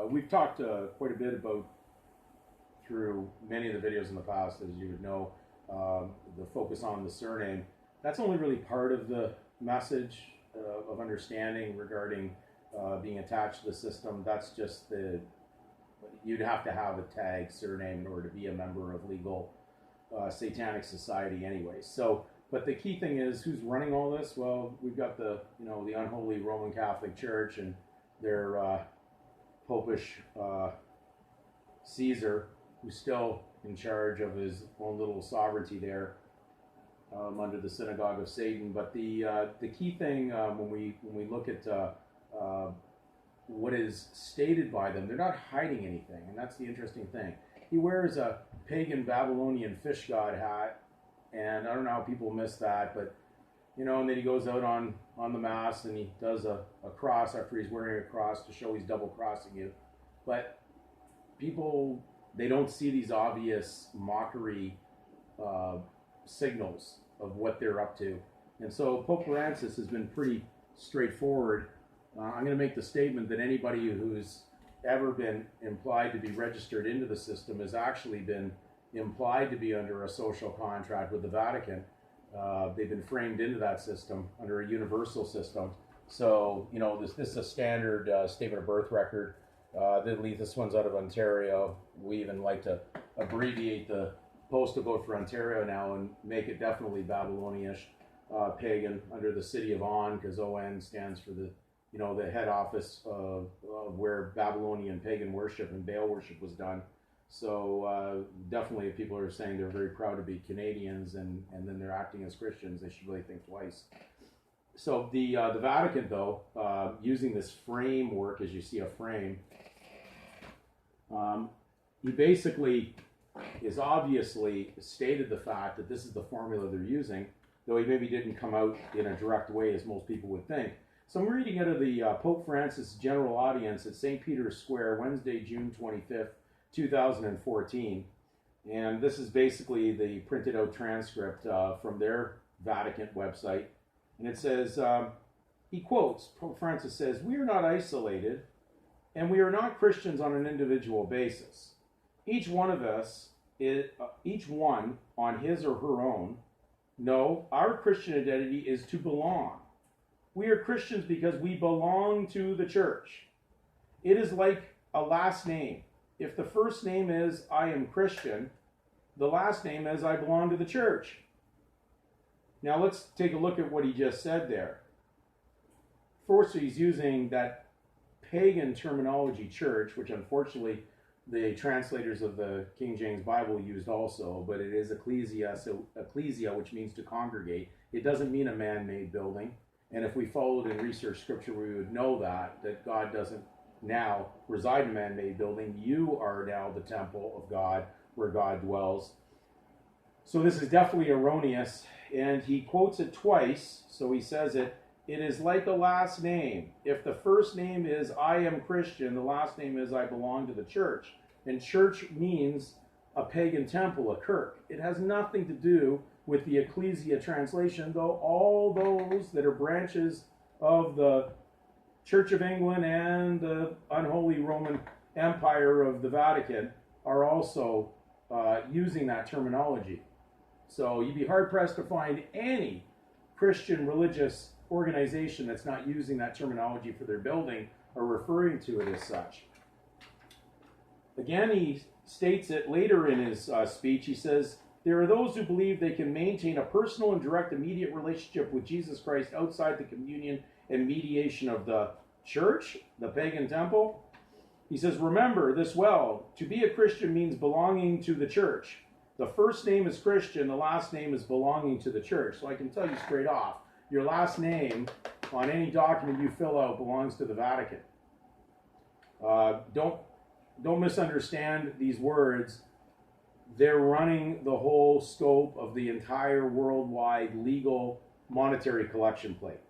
We've talked quite a bit about, through many of the videos in the past, as you would know, the focus on the surname. That's only really part of the message of understanding regarding being attached to the system. That's just you'd have to have a tag surname in order to be a member of legal satanic society anyway. So, but the key thing is who's running all this? Well, we've got the unholy Roman Catholic Church and their popish Caesar, who's still in charge of his own little sovereignty there under the synagogue of Satan. But the key thing when we look at what is stated by them, they're not hiding anything, and that's the interesting thing. He wears a pagan Babylonian fish god hat, and I don't know how people miss that, but and then he goes out on the mass and he does a cross after he's wearing a cross to show he's double crossing you. But people, they don't see these obvious mockery signals of what they're up to. And so Pope Francis has been pretty straightforward. I'm going to make the statement that anybody who's ever been implied to be registered into the system has actually been implied to be under a social contract with the Vatican. They've been framed into that system under a universal system. So, this is a standard statement of birth record. This one's out of Ontario. We even like to abbreviate the postal code for Ontario now and make it definitely Babylonian, pagan, under the city of On, because ON stands for the head office of where Babylonian pagan worship and Baal worship was done. So definitely, if people are saying they're very proud to be Canadians and then they're acting as Christians, they should really think twice. So the Vatican, though, using this framework, as you see a frame, he basically is obviously stated the fact that this is the formula they're using, though he maybe didn't come out in a direct way as most people would think. So I'm reading out of the Pope Francis General Audience at St. Peter's Square, Wednesday, June 25th, 2014. And this is basically the printed out transcript from their Vatican website. And it says, he quotes, Pope Francis says, "We are not isolated, and we are not Christians on an individual basis. Each one of us, each one on his or her own. No, our Christian identity is to belong. We are Christians because we belong to the church. It is like a last name. If the first name is I am Christian, the last name is I belong to the church." Now let's take a look at what he just said there. First, he's using that pagan terminology, church, which unfortunately the translators of the King James Bible used also, but it is ecclesia, so ecclesia, which means to congregate. It doesn't mean a man-made building. And if we followed and researched scripture, we would know that God doesn't now reside in a man-made building. You are now the temple of God, where God dwells. So this is definitely erroneous, and he quotes it twice. So he says it is like a last name. If the first name is I am Christian, the last name is I belong to the church. And church means a pagan temple, a kirk. It has nothing to do with the ecclesia translation, though all those that are branches of the Church of England and the unholy Roman Empire of the Vatican are also using that terminology. So you'd be hard-pressed to find any Christian religious organization that's not using that terminology for their building or referring to it as such. Again, he states it later in his speech. He says, "There are those who believe they can maintain a personal and direct immediate relationship with Jesus Christ outside the communion and mediation of the church, the pagan temple." He says, "Remember this well. To be a Christian means belonging to the church. The first name is Christian, the last name is belonging to the church." So I can tell you straight off, your last name on any document you fill out belongs to the Vatican. Don't misunderstand these words. They're running the whole scope of the entire worldwide legal monetary collection plate.